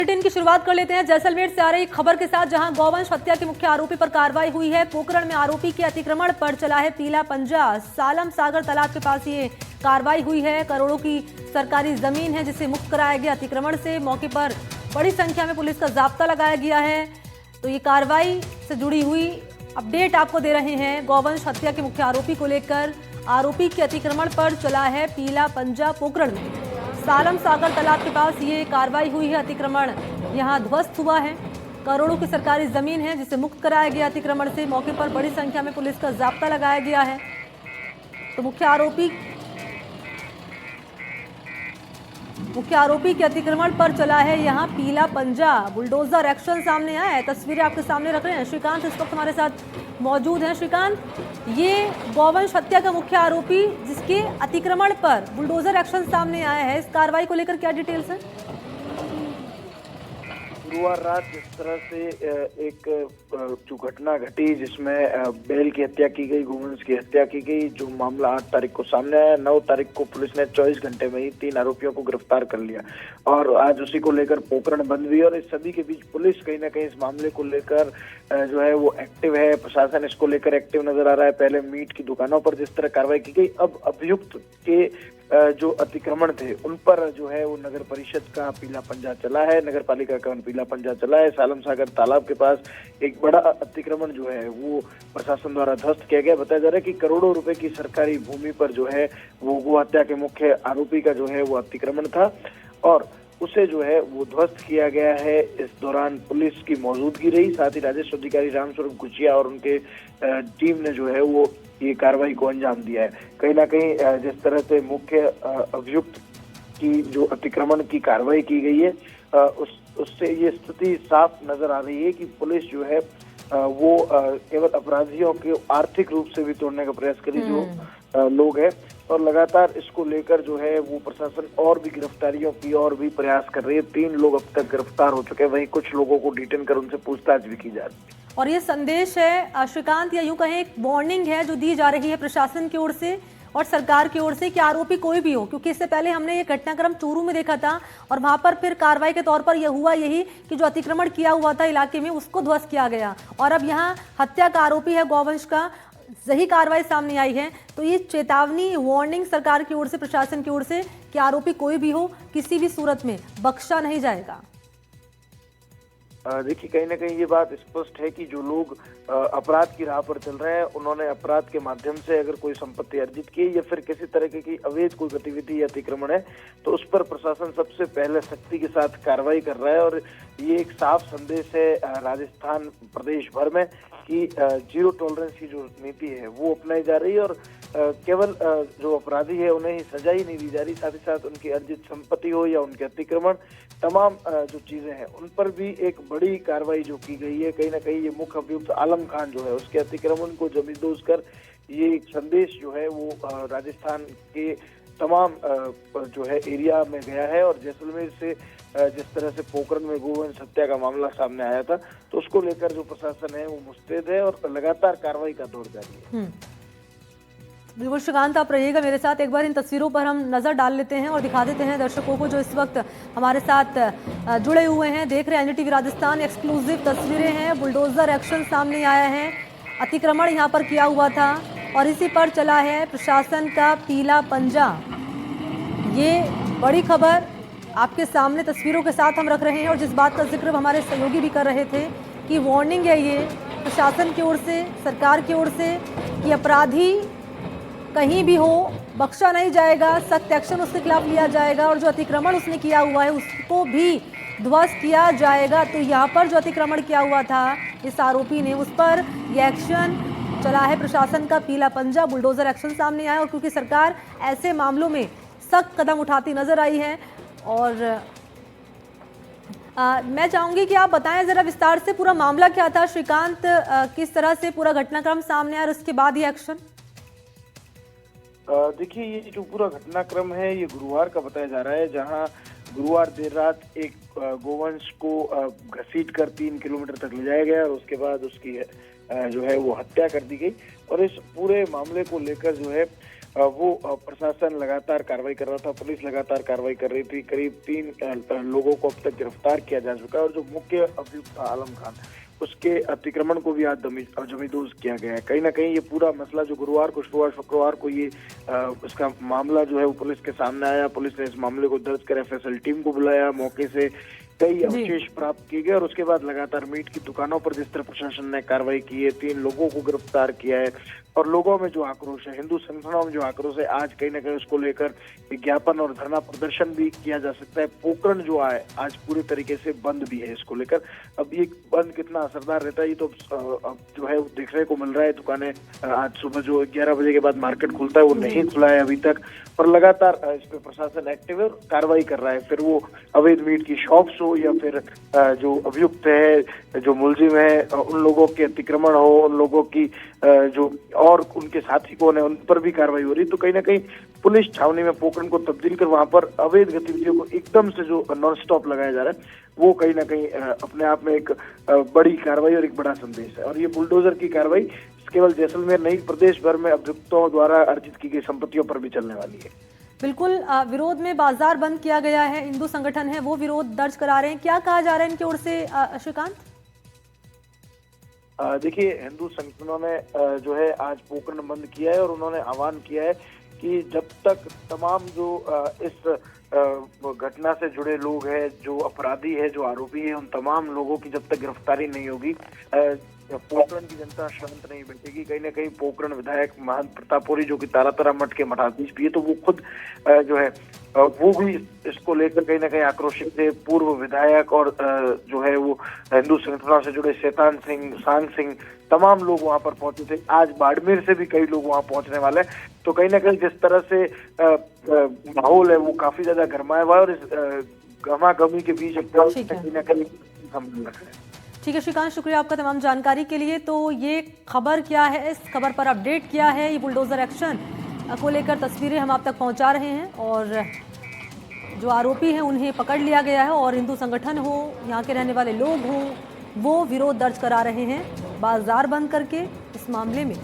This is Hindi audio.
बुलेटिन की शुरुआत कर लेते हैं जैसलमेर से आ रही खबर के साथ, जहां गौवंश हत्या के मुख्य आरोपी पर कार्रवाई हुई है। पोखरण में आरोपी के अतिक्रमण पर चला है पीला पंजा। सालम सागर तालाब के पास ये कार्रवाई हुई है। करोड़ों की सरकारी जमीन है जिसे मुक्त कराया गया अतिक्रमण से। मौके पर बड़ी संख्या में पुलिस का जाब्ता लगाया गया है। तो ये कार्रवाई से जुड़ी हुई अपडेट आपको दे रहे हैं। गौवंश हत्या के मुख्य आरोपी को लेकर आरोपी के अतिक्रमण पर चला है पीला पंजा। पोखरण में सालम सागर तालाब के पास ये कार्रवाई हुई है। अतिक्रमण यहां ध्वस्त हुआ है। करोड़ों की सरकारी जमीन है जिसे मुक्त कराया गया अतिक्रमण से। मौके पर बड़ी संख्या में पुलिस का जाब्ता लगाया गया है। तो मुख्य आरोपी के अतिक्रमण पर चला है यहां पीला पंजा। बुलडोजर एक्शन सामने आया है। तस्वीरें आपके सामने रख रहे हैं श्रीकांत इस वक्त हमारे साथ मौजूद हैं। श्रीकांत, ये गौवंश हत्या का मुख्य आरोपी जिसके अतिक्रमण पर बुलडोजर एक्शन सामने आया है, इस कार्रवाई को लेकर क्या डिटेल्स हैं? गुरुवार रात जिस तरह से एक जो घटना घटी जिसमें बैल की हत्या की गई, गोवंश की हत्या की गई, जो मामला 8 तारीख को सामने आया। 9 तारीख को पुलिस ने 24 घंटे में ही 3 आरोपियों को गिरफ्तार कर लिया और आज उसी को लेकर पोखरण बंद हुई। और इस सभी के बीच पुलिस कहीं ना कहीं इस मामले को लेकर जो है वो एक्टिव है। प्रशासन इसको लेकर एक्टिव नजर आ रहा है। पहले मीट की दुकानों पर जिस तरह कार्रवाई की गई, अब अभियुक्त के जो अतिक्रमण थे उन पर जो है वो नगर परिषद का पीला पंजा चला है, नगर पालिका का पीला पंजा चला है। सालम सागर तालाब के पास एक बड़ा अतिक्रमण जो है वो प्रशासन द्वारा ध्वस्त किया गया। बताया जा रहा है कि करोड़ों रुपए की सरकारी भूमि पर जो है वो गो हत्या के मुख्य आरोपी का जो है वो अतिक्रमण था और उसे जो है वो ध्वस्त किया गया है। इस दौरान पुलिस की मौजूदगी रही, साथ ही राजस्व अधिकारी रामस्वरूप गुचिया और उनके टीम ने जो है वो ये कार्रवाई को अंजाम दिया है। कहीं ना कहीं जिस तरह से मुख्य अभियुक्त की जो अतिक्रमण की कार्रवाई की गई है उससे ये स्थिति साफ नजर आ रही है कि पुलिस जो है वो केवल अपराधियों के आर्थिक रूप से भी तोड़ने का प्रयास करी जो लोग हैं और लगातार इसको लेकर जो है वो प्रशासन और भी गिरफ्तारियों की और भी प्रयास कर रही है। 3 लोग अब तक गिरफ्तार हो चुके हैं, वहीं कुछ लोगों को डिटेन कर उनसे पूछताछ भी की जा रही है। और ये संदेश है श्रीकांत, या यूं कहें एक वार्निंग है जो दी जा रही है प्रशासन की ओर से और सरकार की ओर से कि आरोपी कोई भी हो, क्योंकि इससे पहले हमने ये घटनाक्रम चूरू में देखा था और वहां पर फिर कार्रवाई के तौर पर यह हुआ यही कि जो अतिक्रमण किया हुआ था इलाके में उसको ध्वस्त किया गया और अब यहाँ हत्या का आरोपी है गौवंश का, यही कार्रवाई सामने आई है। तो ये चेतावनी, वार्निंग सरकार की ओर से, प्रशासन की ओर से कि आरोपी कोई भी हो किसी भी सूरत में बख्शा नहीं जाएगा। देखिए, कहीं ना कहीं ये बात स्पष्ट है कि जो लोग अपराध की राह पर चल रहे हैं, उन्होंने अपराध के माध्यम से अगर कोई संपत्ति अर्जित की या फिर किसी तरह की अवैध कोई गतिविधि या अतिक्रमण है तो उस पर प्रशासन सबसे पहले सख्ती के साथ कार्रवाई कर रहा है। और ये एक साफ संदेश है राजस्थान प्रदेश भर में कि जीरो टॉलरेंस की जो नीति है वो अपनाई जा रही है और केवल जो अपराधी है उन्हें ही सजा ही नहीं दी जा रही, साथ ही साथ उनकी अर्जित संपत्ति हो या उनके अतिक्रमण, तमाम जो चीजें हैं उन पर भी एक बड़ी कार्रवाई जो की गई है। कहीं ना कहीं ये मुख्य अभियुक्त आलम खान जो है उसके अतिक्रमण को जमींदोज कर ये एक संदेश जो है वो राजस्थान के तमाम जो है एरिया में गया है। और जैसलमेर से जिस तरह से पोखरण में गोवंश हत्या का मामला सामने आया था तो उसको लेकर जो प्रशासन है वो मुस्तैद है और लगातार कार्रवाई का दौर जारी है। बिल्कुल श्रीकांत, आप रहिएगा मेरे साथ। एक बार इन तस्वीरों पर हम नजर डाल लेते हैं और दिखा देते हैं दर्शकों को जो इस वक्त हमारे साथ जुड़े हुए हैं, देख रहे हैं एनडीटीवी राजस्थान। एक्सक्लूसिव तस्वीरें हैं। बुलडोजर एक्शन सामने आया है। अतिक्रमण यहाँ पर किया हुआ था और इसी पर चला है प्रशासन का पीला पंजा। ये बड़ी खबर आपके सामने तस्वीरों के साथ हम रख रहे हैं और जिस बात का जिक्र हमारे सहयोगी भी कर रहे थे कि वार्निंग है ये प्रशासन की ओर से, सरकार की ओर से कि अपराधी कहीं भी हो बख्शा नहीं जाएगा, सख्त एक्शन उसके खिलाफ लिया जाएगा और जो अतिक्रमण उसने किया हुआ है उसको भी ध्वस्त किया जाएगा। तो यहाँ पर जो अतिक्रमण किया हुआ था इस आरोपी ने, उस पर यह एक्शन चला है प्रशासन का पीला पंजा। बुलडोजर एक्शन सामने आया और क्योंकि सरकार ऐसे मामलों में सख्त कदम उठाती नजर आई है। और मैं चाहूंगी कि आप बताएं जरा विस्तार से पूरा मामला क्या था श्रीकांत, किस तरह से पूरा घटनाक्रम सामने आया और उसके बाद ये एक्शन। देखिए, ये जो पूरा घटनाक्रम है ये गुरुवार का बताया जा रहा है, जहां गुरुवार देर रात एक गोवंश को घसीट कर 3 किलोमीटर तक ले जाया गया और उसके बाद उसकी जो है वो हत्या कर दी गई। और इस पूरे मामले को लेकर जो है वो प्रशासन लगातार कार्रवाई कर रहा था, पुलिस लगातार कार्रवाई कर रही थी। करीब 3 लोगों को अब तक गिरफ्तार किया जा चुका है और जो मुख्य अभियुक्त था आलम खान, उसके अतिक्रमण को भी आज जमींदोज किया गया है। कहीं ना कहीं ये पूरा मसला जो गुरुवार को शुक्रवार को ये उसका मामला जो है वो पुलिस के सामने आया। पुलिस ने इस मामले को दर्ज कर एफएसएल टीम को बुलाया, मौके से कई अवशेष प्राप्त किए गए और उसके बाद लगातार मीट की दुकानों पर जिस तरह प्रशासन ने कार्रवाई की है, 3 लोगों को गिरफ्तार किया है और लोगों में जो आक्रोश है, हिंदू संगठनों में जो आक्रोश है, आज कहीं ना कहीं उसको लेकर विज्ञापन और धरना प्रदर्शन भी किया जा सकता है। पोकरण जो है आज पूरे तरीके से बंद भी है इसको लेकर। अब ये बंद कितना असरदार रहता है ये तो अब जो है देखने को मिल रहा है। दुकानें आज सुबह जो 11 बजे के बाद मार्केट खुलता है वो नहीं खुला है अभी तक, और लगातार इस पे प्रशासन एक्टिव है और कार्रवाई कर रहा है। फिर वो अवैध मीट की शॉप्स हो या फिर जो अभियुक्त है, जो मुलजिम है, उन लोगों के अतिक्रमण हो, उन लोगों की जो और उनके साथी कौन है उन पर भी कार्रवाई हो रही है। तो कहीं ना कहीं पुलिस छावनी में पोकरण को तब्दील कर वहां पर अवैध गतिविधियों को एकदम से जो नॉन स्टॉप लगाया जा रहा है वो कहीं ना कहीं अपने आप में एक बड़ी कार्रवाई और एक बड़ा संदेश है। और ये बुलडोजर की कार्रवाई केवल जैसलमेर नहीं, प्रदेश भर में अभियुक्तों द्वारा अर्जित की गई संपत्तियों पर भी चलने वाली है। बिल्कुल, विरोध में बाजार बंद किया गया है, हिंदू संगठन है वो विरोध दर्ज करा रहे हैं, क्या कहा जा रहा है इनकी ओर से श्रीकांत? देखिए, हिंदू संगठनों ने जो है आज पोकरण बंद किया है और उन्होंने आह्वान किया है कि जब तक तमाम जो इस घटना से जुड़े लोग हैं, जो अपराधी है, जो आरोपी है, उन तमाम लोगों की जब तक गिरफ्तारी नहीं होगी पोकरण की जनता शांत नहीं बैठेगी। कहीं ना कहीं पोकरण विधायक महंत प्रतापुरी जो कि तारातरा मठ के मठाधीश भी है, तो वो खुद जो है वो भी इसको लेकर कहीं ना कहीं आक्रोशित थे। पूर्व विधायक और जो है वो हिंदू संगठनों से जुड़े शैतान सिंह, सांग सिंह, तमाम लोग वहां पर पहुंचे थे। आज बाड़मेर से भी कई लोग वहां पहुंचने वाले हैं। तो कहीं ना कहीं जिस तरह से माहौल है वो काफी ज्यादा गरमाया हुआ है और इस गमागमी के बीच कहीं ना कहीं हम रख रहे हैं। ठीक है श्रीकांत, शुक्रिया आपका तमाम जानकारी के लिए। तो ये खबर क्या है, इस खबर पर अपडेट क्या है, ये बुलडोजर एक्शन को लेकर तस्वीरें हम आप तक पहुंचा रहे हैं और जो आरोपी हैं उन्हें पकड़ लिया गया है और हिंदू संगठन हो, यहाँ के रहने वाले लोग हों, वो विरोध दर्ज करा रहे हैं बाजार बंद करके इस मामले में।